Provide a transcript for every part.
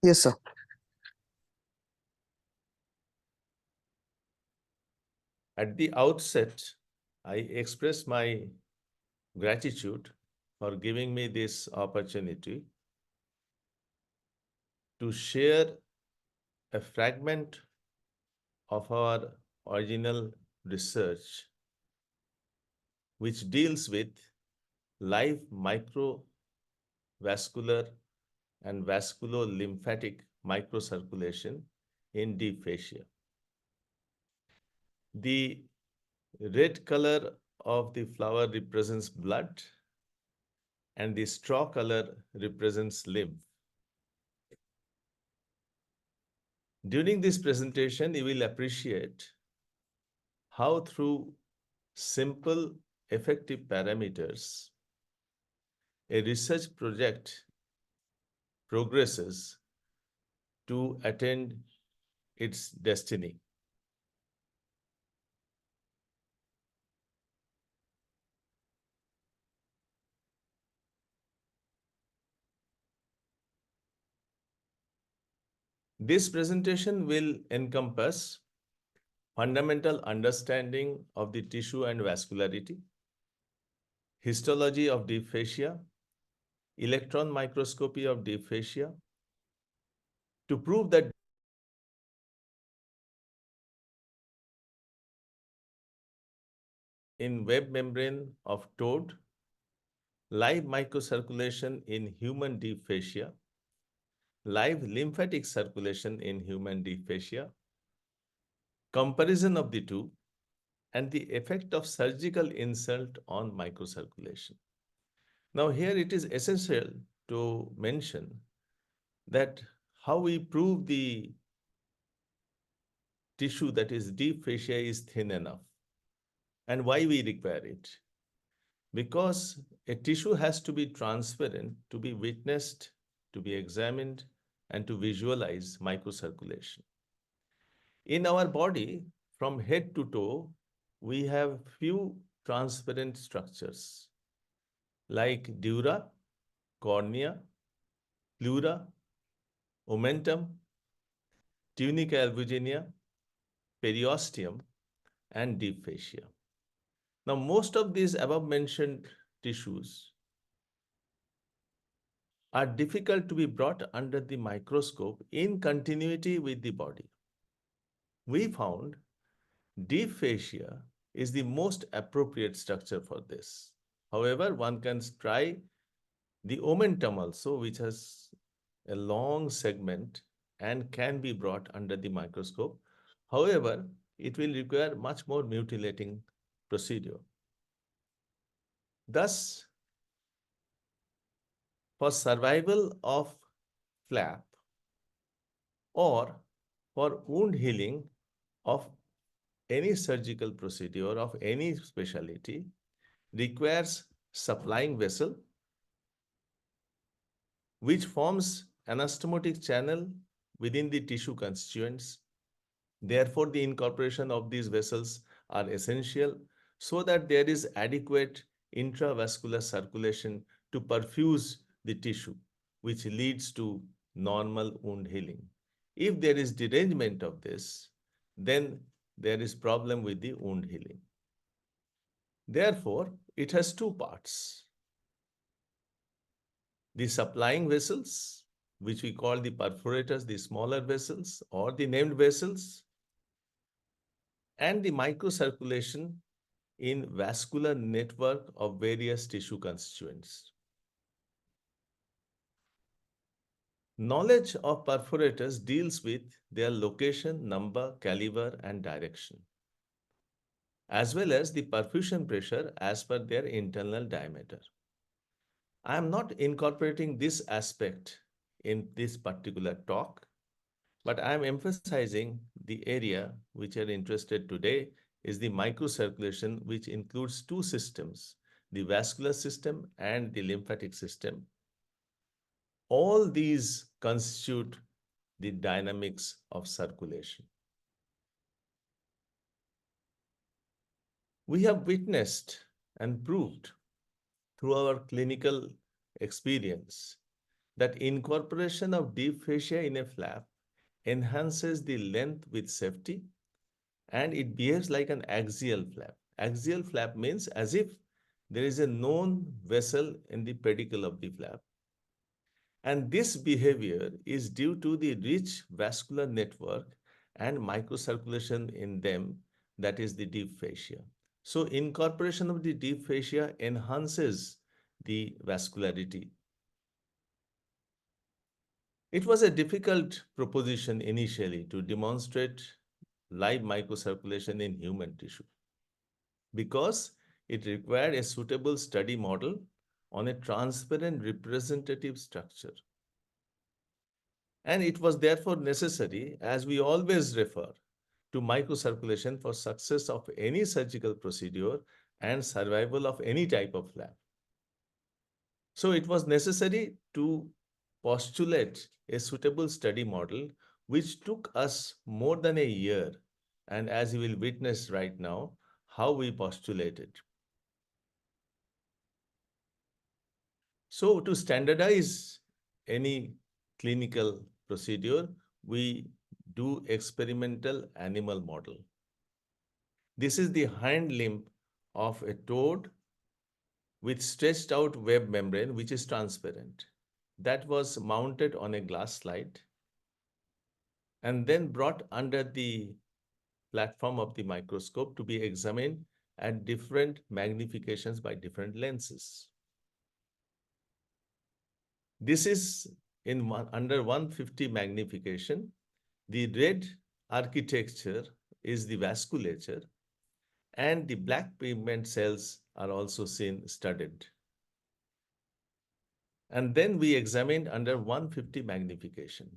Yes, sir. At the outset, I express my gratitude for giving me this opportunity to share a fragment of our original research, which deals with live microvascular and vasculolymphatic microcirculation in deep fascia. The red color of the flower represents blood, and the straw color represents lymph. During this presentation, you will appreciate how through simple, effective parameters, a research project progresses to attain its destiny. This presentation will encompass fundamental understanding of the tissue and vascularity, histology of deep fascia, electron microscopy of deep fascia, to prove that in web membrane of toad, live microcirculation in human deep fascia, live lymphatic circulation in human deep fascia, comparison of the two, and the effect of surgical insult on microcirculation. Now, here it is essential to mention that how we prove the tissue, that is deep fascia, is thin enough, and why we require it. Because a tissue has to be transparent to be witnessed, to be examined, and to visualize microcirculation. In our body, from head to toe, we have few transparent structures like dura, cornea, pleura, omentum, tunica albuginea, periosteum, and deep fascia. Now, most of these above mentioned tissues are difficult to be brought under the microscope in continuity with the body. We found deep fascia is the most appropriate structure for this. However, one can try the omentum also, which has a long segment and can be brought under the microscope. However, it will require much more mutilating procedure. Thus, for survival of flap or for wound healing of any surgical procedure of any specialty requires supplying vessel which forms anastomotic channel within the tissue constituents. Therefore, the incorporation of these vessels are essential so that there is adequate intravascular circulation to perfuse the tissue, which leads to normal wound healing. If there is derangement of this, then there is problem with the wound healing. Therefore, it has two parts. The supplying vessels, which we call the perforators, the smaller vessels or the named vessels, and the microcirculation in vascular network of various tissue constituents. Knowledge of perforators deals with their location, number, caliber, and direction, as well as the perfusion pressure as per their internal diameter. I am not incorporating this aspect in this particular talk, but I am emphasizing the area which are interested today is the microcirculation, which includes two systems, the vascular system and the lymphatic system. All these constitute the dynamics of circulation. We have witnessed and proved through our clinical experience that incorporation of deep fascia in a flap enhances the length with safety, and it behaves like an axial flap. Axial flap means as if there is a known vessel in the pedicle of the flap. And this behavior is due to the rich vascular network and microcirculation in them, that is the deep fascia. So, incorporation of the deep fascia enhances the vascularity. It was a difficult proposition initially to demonstrate live microcirculation in human tissue because it required a suitable study model on a transparent representative structure. And it was therefore necessary, as we always refer, to microcirculation for success of any surgical procedure and survival of any type of lab. So it was necessary to postulate a suitable study model, which took us more than a year. And as you will witness right now, how we postulated. So to standardize any clinical procedure, we do experimental animal model. This is the hind limb of a toad with stretched out web membrane, which is transparent. That was mounted on a glass slide and then brought under the platform of the microscope to be examined at different magnifications by different lenses. This is under 150 magnification. The red architecture is the vasculature, and the black pigment cells are also seen studded. And then we examined under 150 magnification.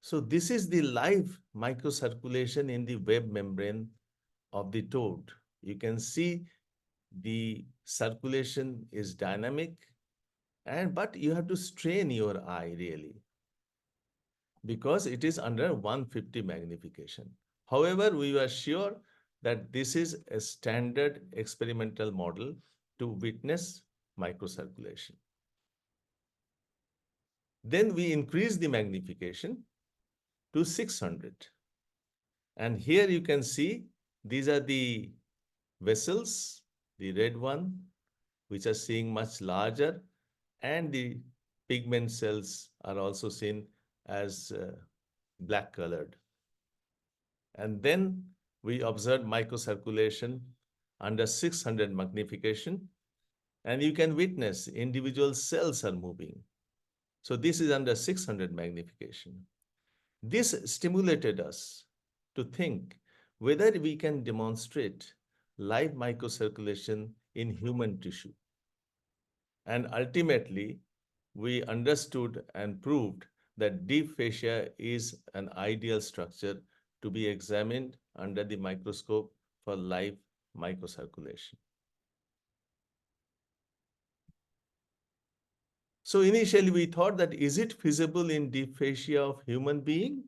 So this is the live microcirculation in the web membrane of the toad. You can see the circulation is dynamic, but you have to strain your eye really because it is under 150 magnification. However, we were sure that this is a standard experimental model to witness microcirculation. Then we increase the magnification to 600. And here you can see these are the vessels, the red one, which are seeing much larger, and the pigment cells are also seen as black colored. And then we observed microcirculation under 600 magnification, and you can witness individual cells are moving. So this is under 600 magnification. This stimulated us to think whether we can demonstrate live microcirculation in human tissue. And ultimately, we understood and proved that deep fascia is an ideal structure to be examined under the microscope for live microcirculation. So initially we thought that is it feasible in deep fascia of human being?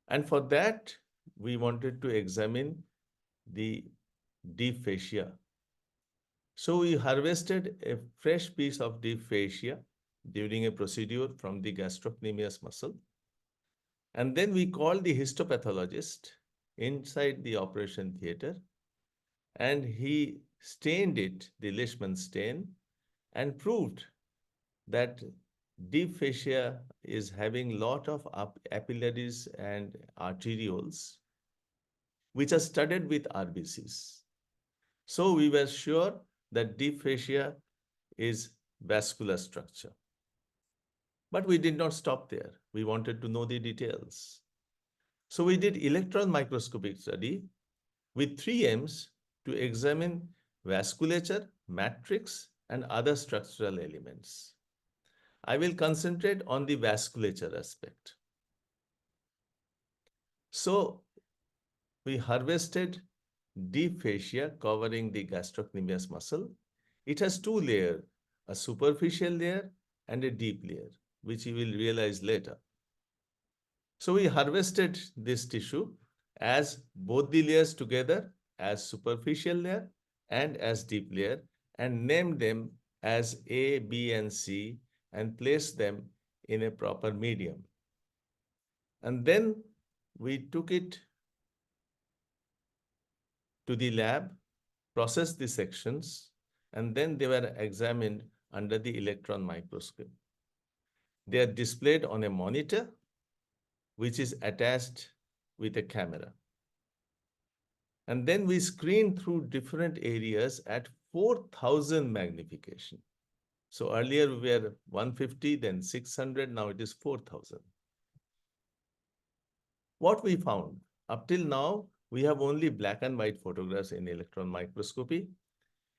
And for that, we wanted to examine the deep fascia. So we harvested a fresh piece of deep fascia during a procedure from the gastrocnemius muscle. And then we called the histopathologist inside the operation theater, and he stained it, the Leishman stain, and proved that deep fascia is having lot of capillaries and arterioles, which are studded with RBCs. So we were sure that deep fascia is vascular structure. But we did not stop there. We wanted to know the details. So we did electron microscopic study with 3 M's to examine vasculature, matrix, and other structural elements. I will concentrate on the vasculature aspect. So we harvested deep fascia covering the gastrocnemius muscle. It has 2 layers, a superficial layer and a deep layer, which you will realize later. So we harvested this tissue as both the layers together, as superficial layer and as deep layer, and named them as A, B, and C and place them in a proper medium. And then we took it to the lab, processed the sections, and then they were examined under the electron microscope. They are displayed on a monitor, which is attached with a camera. And then we screen through different areas at 4,000 magnification. So earlier we were 150, then 600, now it is 4,000. What we found, up till now, we have only black and white photographs in electron microscopy.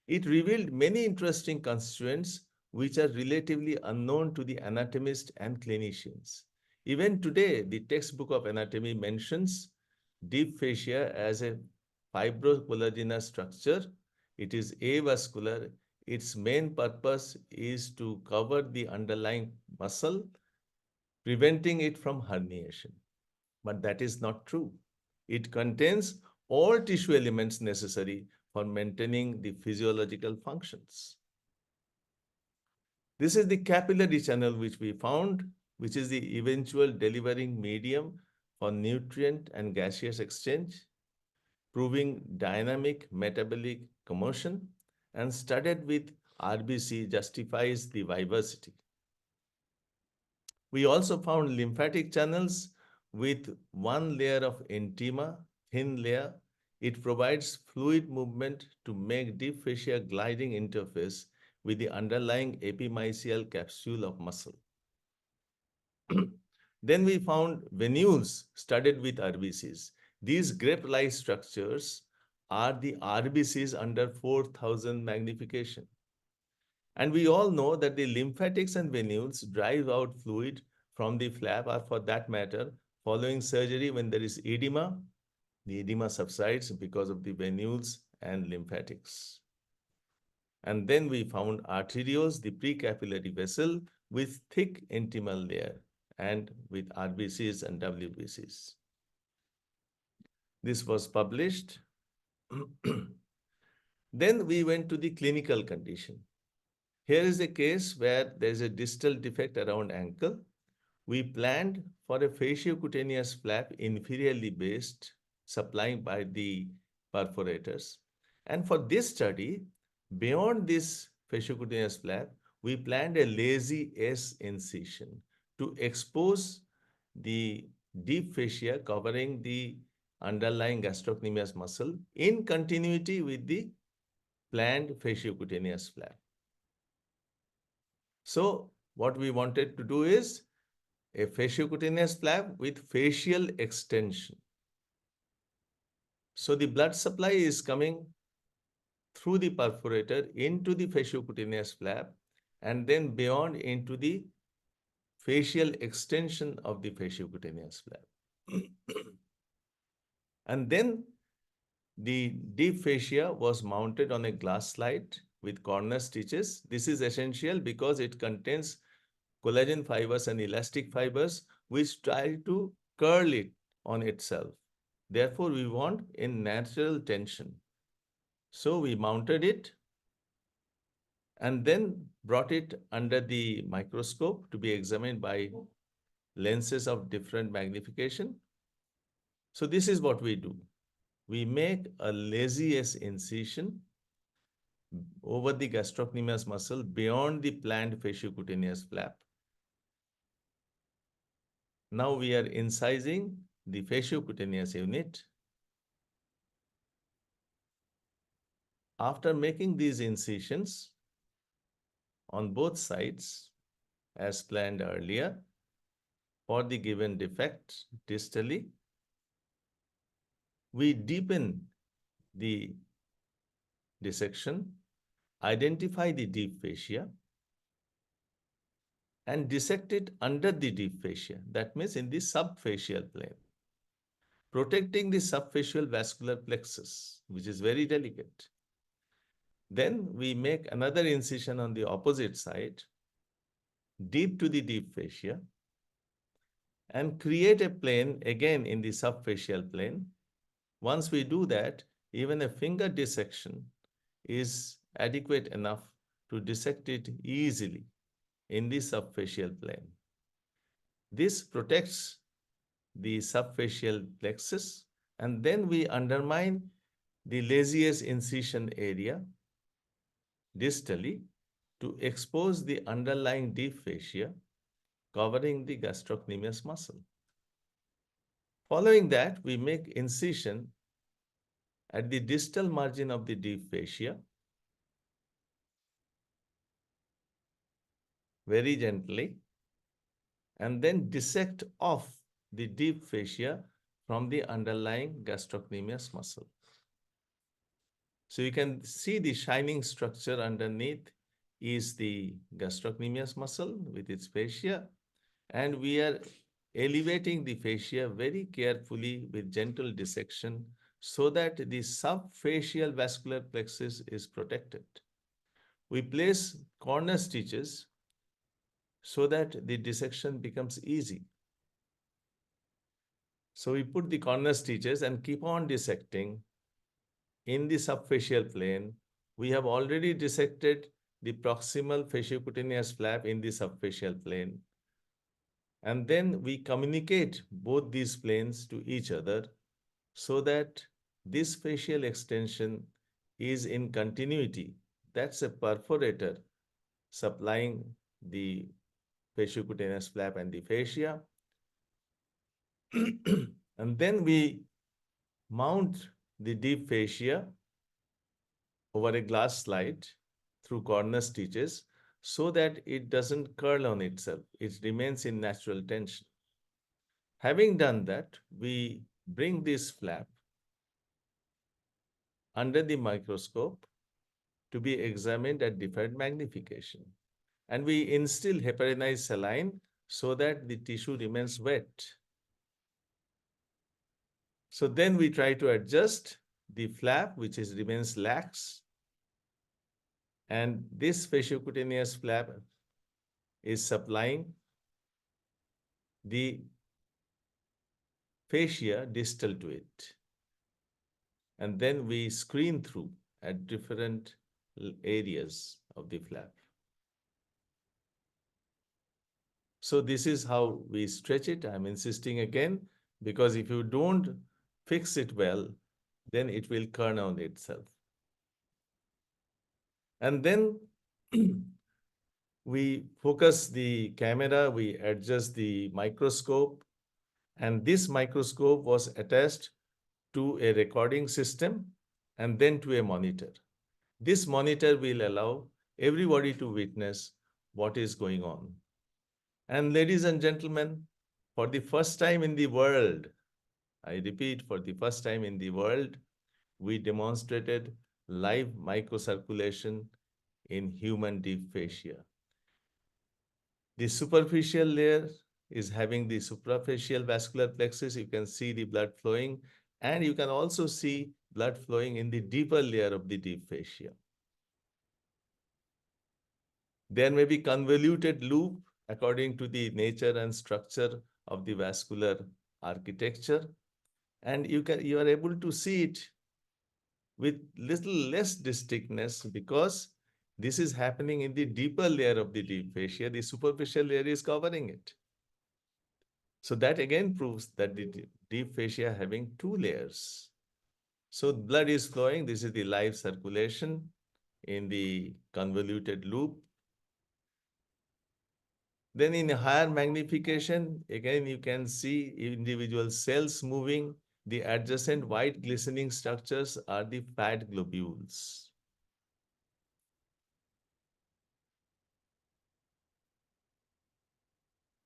It revealed many interesting constituents which are relatively unknown to the anatomists and clinicians. Even today, the textbook of anatomy mentions deep fascia as a fibrocollagenous structure. It is avascular. Its main purpose is to cover the underlying muscle, preventing it from herniation. But that is not true. It contains all tissue elements necessary for maintaining the physiological functions. This is the capillary channel which we found, which is the eventual delivering medium for nutrient and gaseous exchange, proving dynamic metabolic commotion, and studied with RBC justifies the vivacity. We also found lymphatic channels with one layer of intima, thin layer. It provides fluid movement to make deep fascia gliding interface with the underlying epimysial capsule of muscle. Then we found venules studied with RBCs. These grape-like structures are the RBCs under 4,000 magnification. And we all know that the lymphatics and venules drive out fluid from the flap, or for that matter, following surgery when there is edema, the edema subsides because of the venules and lymphatics. And then we found arterioles, the precapillary vessel with thick intimal layer and with RBCs and WBCs. This was published. Then we went to the clinical condition. Here is a case where there is a distal defect around ankle. We planned for a fasciocutaneous flap inferiorly based, supplying by the perforators. And for this study, beyond this fasciocutaneous flap, we planned a lazy S incision to expose the deep fascia covering the underlying gastrocnemius muscle in continuity with the planned fasciocutaneous flap. So what we wanted to do is a fasciocutaneous flap with fascial extension. So the blood supply is coming through the perforator into the fasciocutaneous flap and then beyond into the fascial extension of the fasciocutaneous flap. And then the deep fascia was mounted on a glass slide with corner stitches. This is essential because it contains collagen fibers and elastic fibers which try to curl it on itself. Therefore, we want a natural tension. So we mounted it and then brought it under the microscope to be examined by lenses of different magnification. So this is what we do. We make a lazy S incision over the gastrocnemius muscle beyond the planned fasciocutaneous flap. Now we are incising the fasciocutaneous unit. After making these incisions on both sides, as planned earlier, for the given defect distally, we deepen the dissection, identify the deep fascia, and dissect it under the deep fascia. That means in the subfascial plane, protecting the subfascial vascular plexus, which is very delicate. Then we make another incision on the opposite side, deep to the deep fascia, and create a plane again in the subfascial plane. Once we do that, even a finger dissection is adequate enough to dissect it easily in the subfacial plane. This protects the subfacial plexus, and then we undermine the lasius incision area distally to expose the underlying deep fascia covering the gastrocnemius muscle. Following that, we make incision at the distal margin of the deep fascia very gently, and then dissect off the deep fascia from the underlying gastrocnemius muscle. So you can see the shining structure underneath is the gastrocnemius muscle with its fascia, and we are elevating the fascia very carefully with gentle dissection so that the subfacial vascular plexus is protected. We place corner stitches so that the dissection becomes easy. So we put the corner stitches and keep on dissecting in the subfacial plane. We have already dissected the proximal fasciocutaneous flap in the subfacial plane. And then we communicate both these planes to each other so that this facial extension is in continuity. That's a perforator supplying the fasciocutaneous flap and the fascia. And then we mount the deep fascia over a glass slide through corner stitches so that it doesn't curl on itself. It remains in natural tension. Having done that, we bring this flap under the microscope to be examined at different magnification. And we instill heparinized saline so that the tissue remains wet. So then we try to adjust the flap, which remains lax. And this fasciocutaneous flap is supplying the fascia distal to it. And then we screen through at different areas of the flap. So this is how we stretch it. I'm insisting again, because if you don't fix it well, then it will turn on itself. And then we focus the camera, we adjust the microscope, and this microscope was attached to a recording system and then to a monitor. This monitor will allow everybody to witness what is going on. And ladies and gentlemen, for the first time in the world, I repeat, for the first time in the world, we demonstrated live microcirculation in human deep fascia. The superficial layer is having the suprafacial vascular plexus. You can see the blood flowing, and you can also see blood flowing in the deeper layer of the deep fascia. There may be convoluted loop according to the nature and structure of the vascular architecture, and you are able to see it with little less distinctness because this is happening in the deeper layer of the deep fascia. The superficial layer is covering it. So that again proves that the deep fascia having two layers. So blood is flowing. This is the live circulation in the convoluted loop. Then in higher magnification, again, you can see individual cells moving. The adjacent white glistening structures are the fat globules.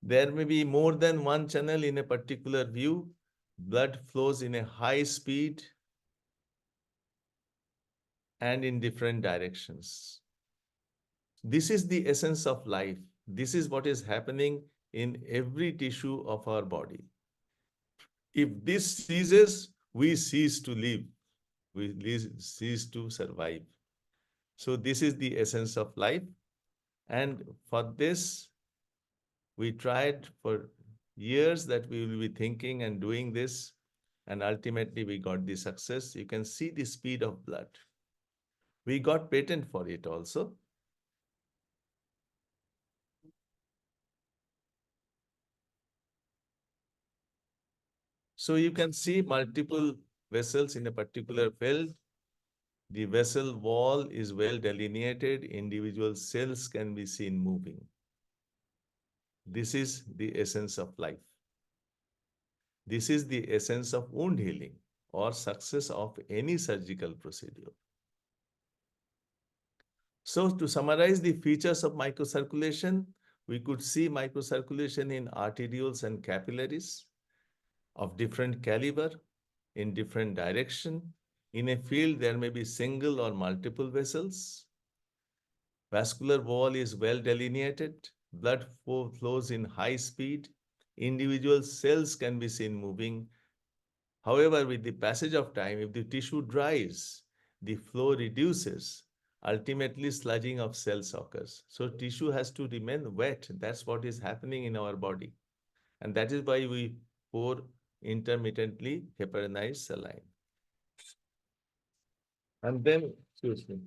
There may be more than one channel in a particular view. Blood flows in a high speed and in different directions. This is the essence of life. This is what is happening in every tissue of our body. If this ceases, we cease to live. We cease to survive. So this is the essence of life. And for this, we tried for years that we will be thinking and doing this. And ultimately, we got the success. You can see the speed of blood. We got patent for it also. So you can see multiple vessels in a particular field. The vessel wall is well delineated. Individual cells can be seen moving. This is the essence of life. This is the essence of wound healing or success of any surgical procedure. So to summarize the features of microcirculation, we could see microcirculation in arterioles and capillaries of different caliber, in different direction. In a field, there may be single or multiple vessels. Vascular wall is well delineated. Blood flows in high speed. Individual cells can be seen moving. However, with the passage of time, if the tissue dries, the flow reduces. Ultimately, sludging of cells occurs. So tissue has to remain wet. That's what is happening in our body. And that is why we pour intermittently heparinized saline. And then, excuse me.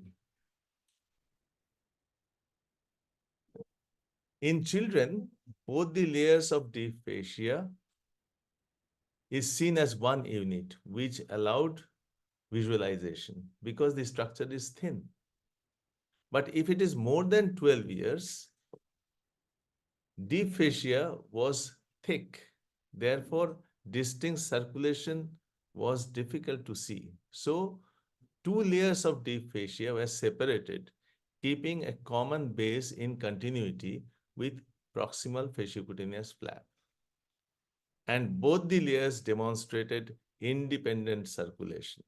In children, both the layers of deep fascia is seen as one unit, which allowed visualization because the structure is thin. But if it is more than 12 years, deep fascia was thick. Therefore, distinct circulation was difficult to see. So, two layers of deep fascia were separated, keeping a common base in continuity with proximal fasciocutaneous flap. And both the layers demonstrated independent circulation.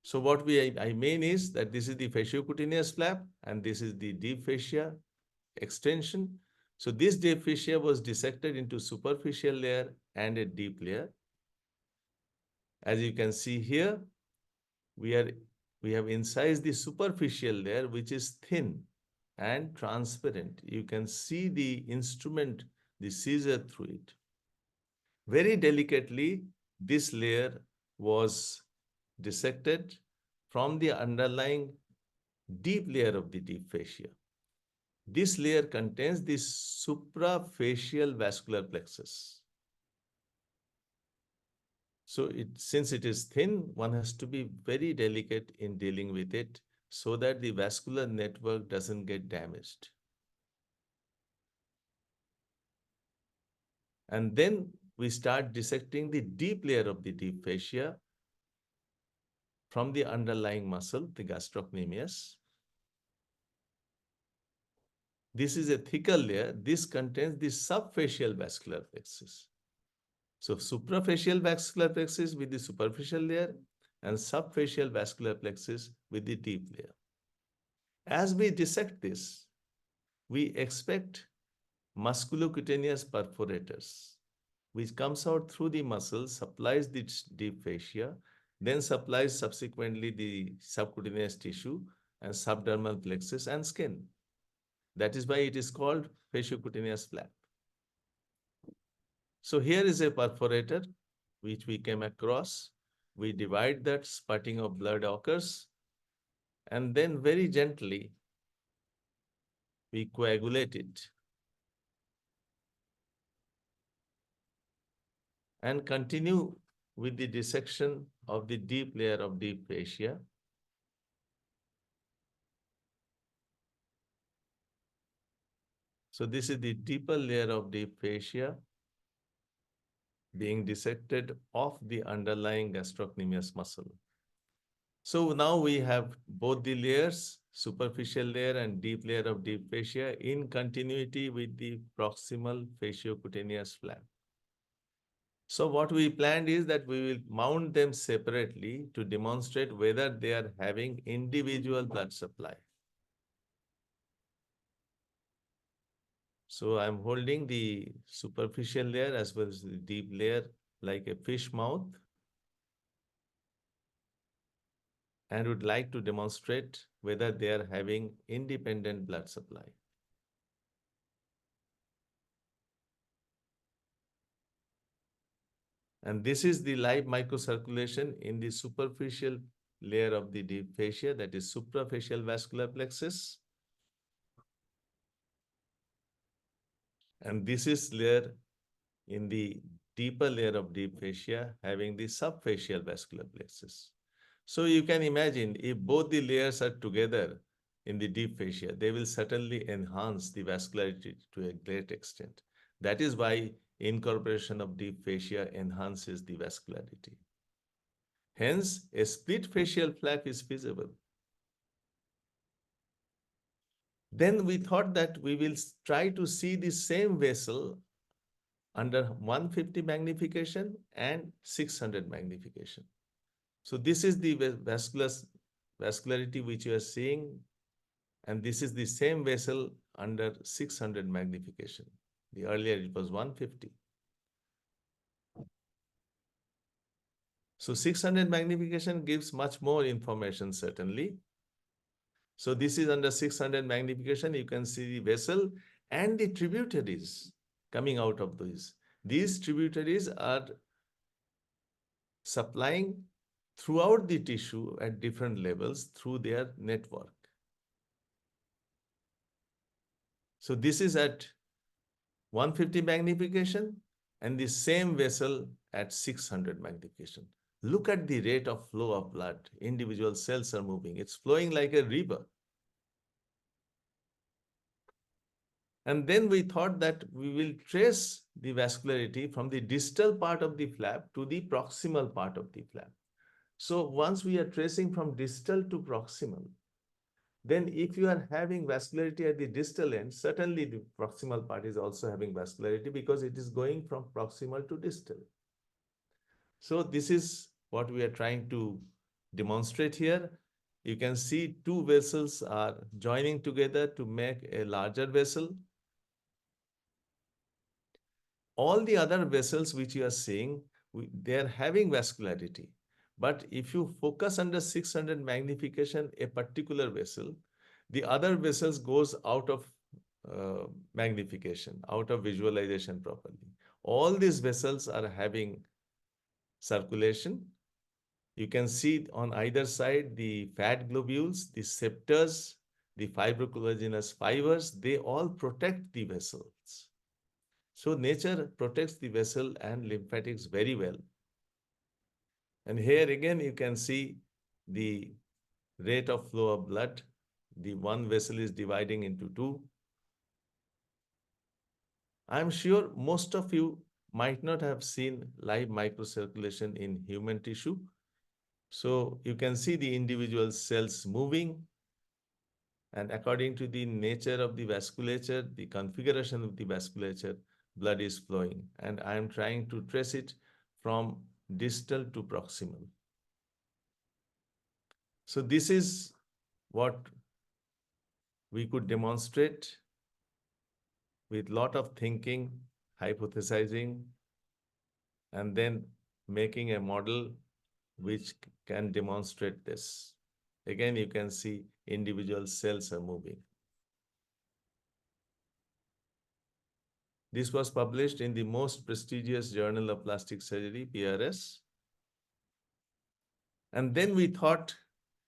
So what I mean is that this is the fasciocutaneous flap and this is the deep fascia extension. So this deep fascia was dissected into superficial layer and a deep layer. As you can see here, we have incised the superficial layer, which is thin and transparent. You can see the instrument, the scissor through it. Very delicately, this layer was dissected from the underlying deep layer of the deep fascia. This layer contains the suprafacial vascular plexus. So since it is thin, one has to be very delicate in dealing with it so that the vascular network doesn't get damaged. And then we start dissecting the deep layer of the deep fascia from the underlying muscle, the gastrocnemius. This is a thicker layer. This contains the subfacial vascular plexus. So suprafacial vascular plexus with the superficial layer and subfacial vascular plexus with the deep layer. As we dissect this, we expect musculocutaneous perforators, which comes out through the muscle, supplies the deep fascia, then supplies subsequently the subcutaneous tissue and subdermal plexus and skin. That is why it is called fasciocutaneous flap. So here is a perforator which we came across. We divide that, spotting of blood occurs, and then very gently we coagulate it and continue with the dissection of the deep layer of deep fascia. So this is the deeper layer of deep fascia being dissected off the underlying gastrocnemius muscle. So now we have both the layers, superficial layer and deep layer of deep fascia in continuity with the proximal fasciocutaneous flap. So what we planned is that we will mount them separately to demonstrate whether they are having individual blood supply. So I'm holding the superficial layer as well as the deep layer like a fish mouth and would like to demonstrate whether they are having independent blood supply. And this is the live microcirculation in the superficial layer of the deep fascia, that is suprafacial vascular plexus. And this is layer in the deeper layer of deep fascia having the subfacial vascular plexus. So you can imagine if both the layers are together in the deep fascia, they will certainly enhance the vascularity to a great extent. That is why incorporation of deep fascia enhances the vascularity. Hence, a split facial flap is feasible. Then we thought that we will try to see the same vessel under 150 magnification and 600 magnification. So this is the vascularity which you are seeing, and this is the same vessel under 600 magnification. The earlier it was 150. So 600 magnification gives much more information certainly. So this is under 600 magnification. You can see the vessel and the tributaries coming out of these. These tributaries are supplying throughout the tissue at different levels through their network. So this is at 150 magnification and the same vessel at 600 magnification. Look at the rate of flow of blood. Individual cells are moving. It's flowing like a river. And then we thought that we will trace the vascularity from the distal part of the flap to the proximal part of the flap. So once we are tracing from distal to proximal, then if you are having vascularity at the distal end, certainly the proximal part is also having vascularity because it is going from proximal to distal. So this is what we are trying to demonstrate here. You can see two vessels are joining together to make a larger vessel. All the other vessels which you are seeing, they are having vascularity. But if you focus under 600 magnification, a particular vessel, the other vessels goes out of magnification, out of visualization properly. All these vessels are having circulation. You can see on either side the fat globules, the septors, the fibrocollagenous fibers, they all protect the vessels. So nature protects the vessel and lymphatics very well. And here again, you can see the rate of flow of blood. The one vessel is dividing into two. I'm sure most of you might not have seen live microcirculation in human tissue. So you can see the individual cells moving. And according to the nature of the vasculature, the configuration of the vasculature, blood is flowing. And I am trying to trace it from distal to proximal. So this is what we could demonstrate with lot of thinking, hypothesizing, and then making a model which can demonstrate this. Again, you can see individual cells are moving. This was published in the most prestigious journal of plastic surgery, PRS. And then we thought,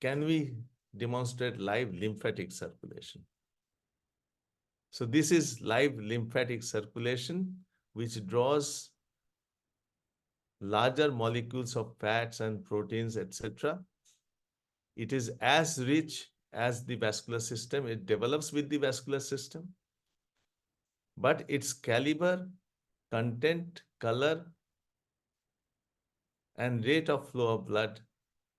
can we demonstrate live lymphatic circulation? So this is live lymphatic circulation, which draws larger molecules of fats and proteins, etc. It is as rich as the vascular system. It develops with the vascular system. But its caliber, content, color, and rate of flow of blood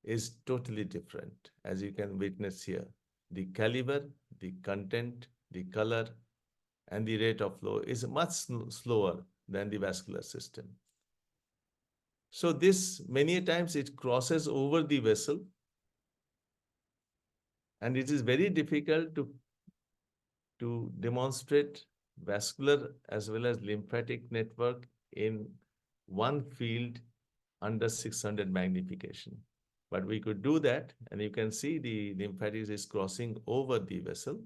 is totally different, as you can witness here. The caliber, the content, the color, and the rate of flow is much slower than the vascular system. So this, many times it crosses over the vessel, and it is very difficult to demonstrate vascular as well as lymphatic network in one field under 600 magnification. But we could do that, and you can see the lymphatics is crossing over the vessel.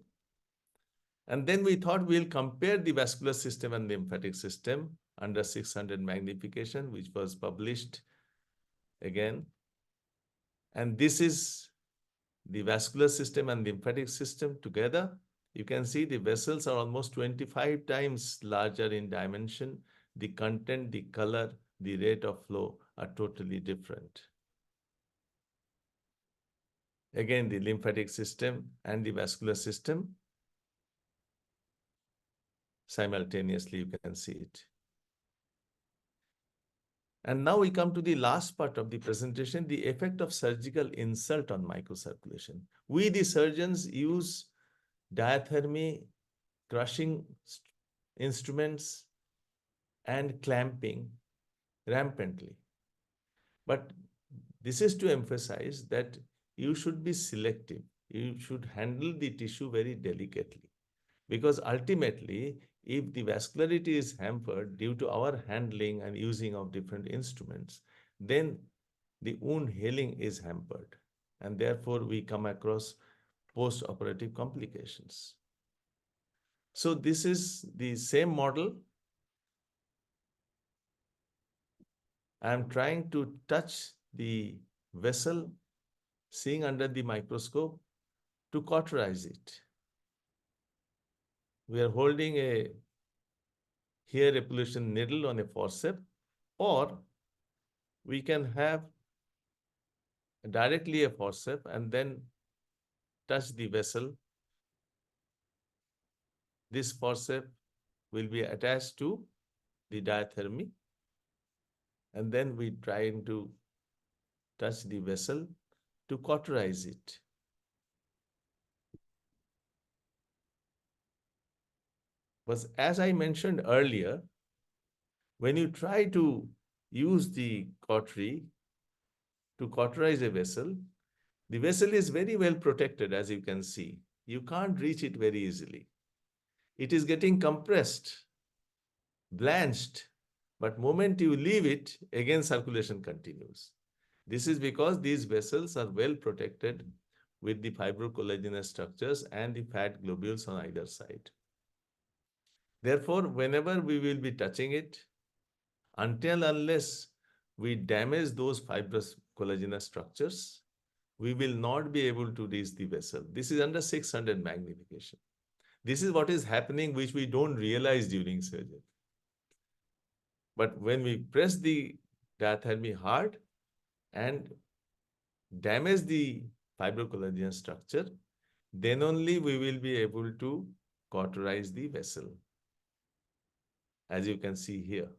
And then we thought we'll compare the vascular system and lymphatic system under 600 magnification, which was published again. And this is the vascular system and lymphatic system together. You can see the vessels are almost 25 times larger in dimension the content, the color, the rate of flow are totally different. Again, the lymphatic system and the vascular system, simultaneously you can see it. And now we come to the last part of the presentation, the effect of surgical insult on microcirculation. We, the surgeons, use diathermy, crushing instruments, and clamping rampantly. But this is to emphasize that you should be selective. You should handle the tissue very delicately. Because ultimately, if the vascularity is hampered due to our handling and using of different instruments, then the wound healing is hampered. And therefore, we come across post-operative complications. So this is the same model. I am trying to touch the vessel, seeing under the microscope, to cauterize it. We are holding a hair epilation needle on a forceps, or we can have directly a forceps and then touch the vessel. This forceps will be attached to the diathermy, and then we try to touch the vessel to cauterize it. But as I mentioned earlier, when you try to use the cautery to cauterize a vessel, the vessel is very well protected, as you can see. You can't reach it very easily. It is getting compressed, blanched, but moment you leave it, again circulation continues. This is because these vessels are well protected with the fibrocollagenous structures and the fat globules on either side. Therefore, whenever we will be touching it, until unless we damage those fibrous collagenous structures, we will not be able to reach the vessel. This is under 600 magnification. This is what is happening, which we don't realize during surgery. But when we press the diathermy hard and damage the fibrocollagenous structure, then only we will be able to cauterize the vessel, as you can see here.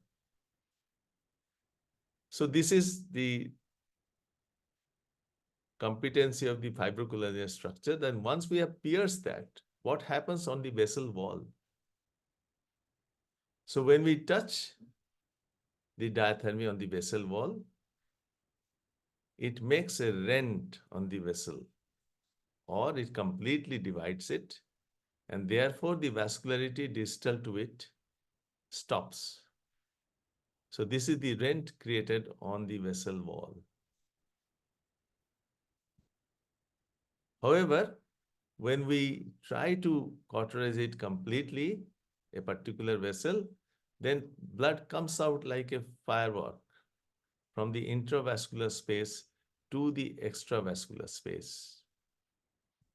So this is the competency of the fibrocollagenous structure. Then once we have pierced that, what happens on the vessel wall? So when we touch the diathermy on the vessel wall, it makes a rent on the vessel, or it completely divides it, and therefore the vascularity distal to it stops. So this is the rent created on the vessel wall. However, when we try to cauterize it completely, a particular vessel, then blood comes out like a firework from the intravascular space to the extravascular space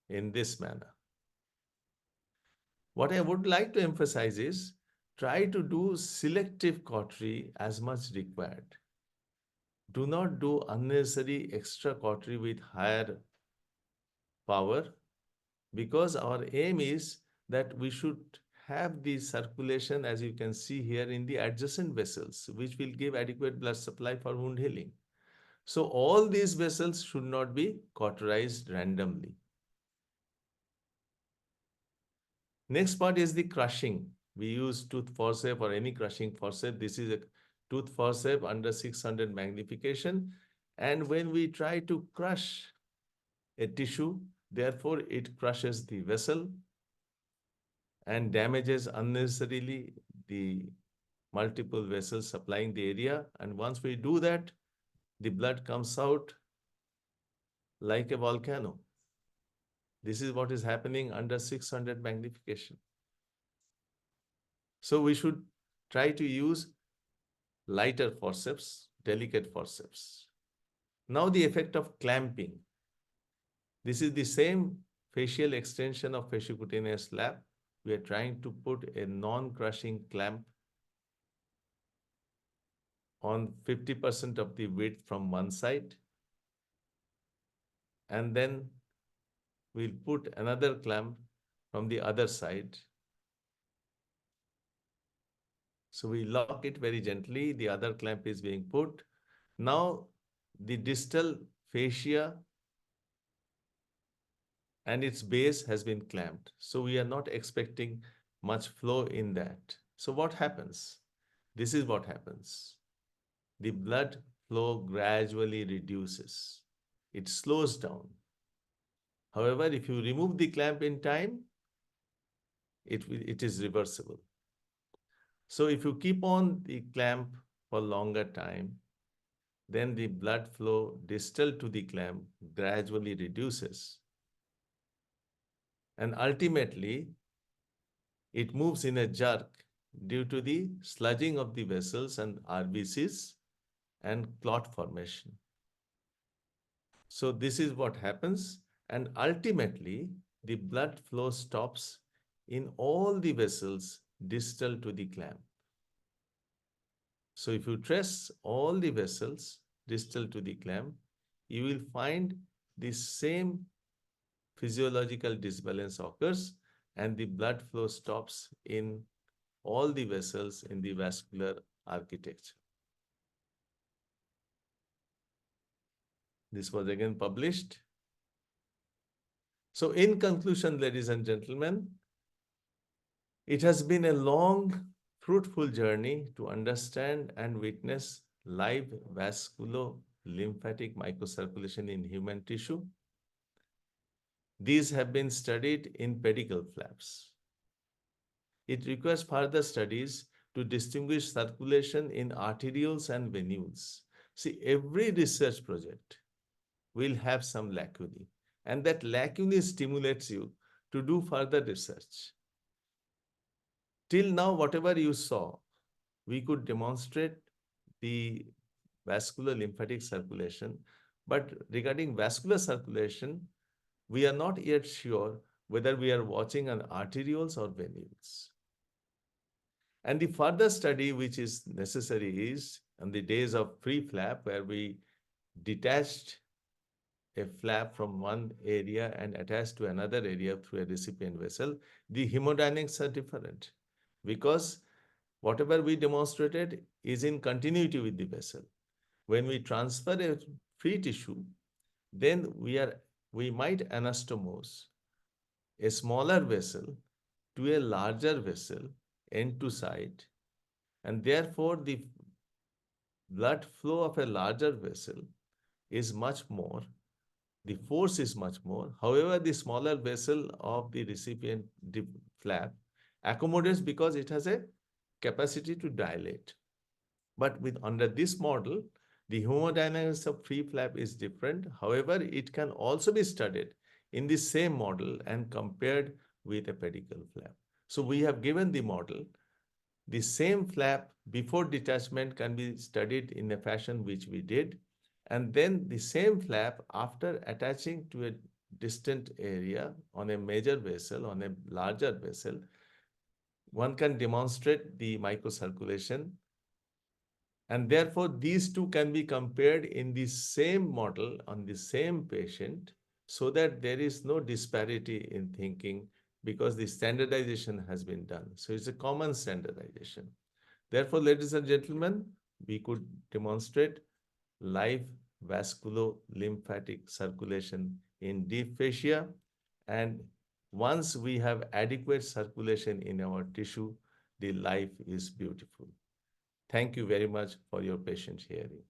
in this manner. What I would like to emphasize is try to do selective cautery as much required. Do not do unnecessary extra cautery with higher power, because our aim is that we should have the circulation, as you can see here, in the adjacent vessels, which will give adequate blood supply for wound healing. So all these vessels should not be cauterized randomly. Next part is the crushing. We use tooth forceps or any crushing forceps. This is a tooth forceps under 600 magnification. And when we try to crush a tissue, therefore it crushes the vessel and damages unnecessarily the multiple vessels supplying the area. And once we do that, the blood comes out like a volcano. This is what is happening under 600 magnification. So we should try to use lighter forceps, delicate forceps. Now the effect of clamping. This is the same facial extension of fasciocutaneous flap. We are trying to put a non-crushing clamp on 50% of the width from one side, and then we'll put another clamp from the other side. So we lock it very gently. The other clamp is being put. Now the distal fascia and its base has been clamped. So we are not expecting much flow in that. So what happens? This is what happens. The blood flow gradually reduces. It slows down. However, if you remove the clamp in time, it is reversible. So if you keep on the clamp for longer time, then the blood flow distal to the clamp gradually reduces. And ultimately, it moves in a jerk due to the sludging of the vessels and RBCs and clot formation. So this is what happens. And ultimately, the blood flow stops in all the vessels distal to the clamp. So if you trace all the vessels distal to the clamp, you will find the same physiological disbalance occurs and the blood flow stops in all the vessels in the vascular architecture. This was again published. So in conclusion, ladies and gentlemen, it has been a long, fruitful journey to understand and witness live vasculolymphatic microcirculation in human tissue. These have been studied in pedicle flaps. It requires further studies to distinguish circulation in arterioles and venules. See, every research project will have some lacunae, and that lacunae stimulates you to do further research. Till now, whatever you saw, we could demonstrate the vascular lymphatic circulation, but regarding vascular circulation, we are not yet sure whether we are watching on arterioles or venules. And the further study which is necessary is on the days of free flap, where we detached a flap from one area and attached to another area through a recipient vessel, the hemodynamics are different because whatever we demonstrated is in continuity with the vessel. When we transfer a free tissue, then we might anastomose a smaller vessel to a larger vessel end to side, and therefore the blood flow of a larger vessel is much more, the force is much more. However, the smaller vessel of the recipient flap accommodates because it has a capacity to dilate. But under this model, the hemodynamics of free flap is different. However, it can also be studied in the same model and compared with a pedicle flap. So we have given the model. The same flap before detachment can be studied in a fashion which we did. And then the same flap after attaching to a distant area on a major vessel, on a larger vessel, one can demonstrate the microcirculation. And therefore, these two can be compared in the same model on the same patient so that there is no disparity in thinking because the standardization has been done. So it's a common standardization. Therefore, ladies and gentlemen, we could demonstrate live vasculolymphatic circulation in deep fascia. And once we have adequate circulation in our tissue, the life is beautiful. Thank you very much for your patient hearing.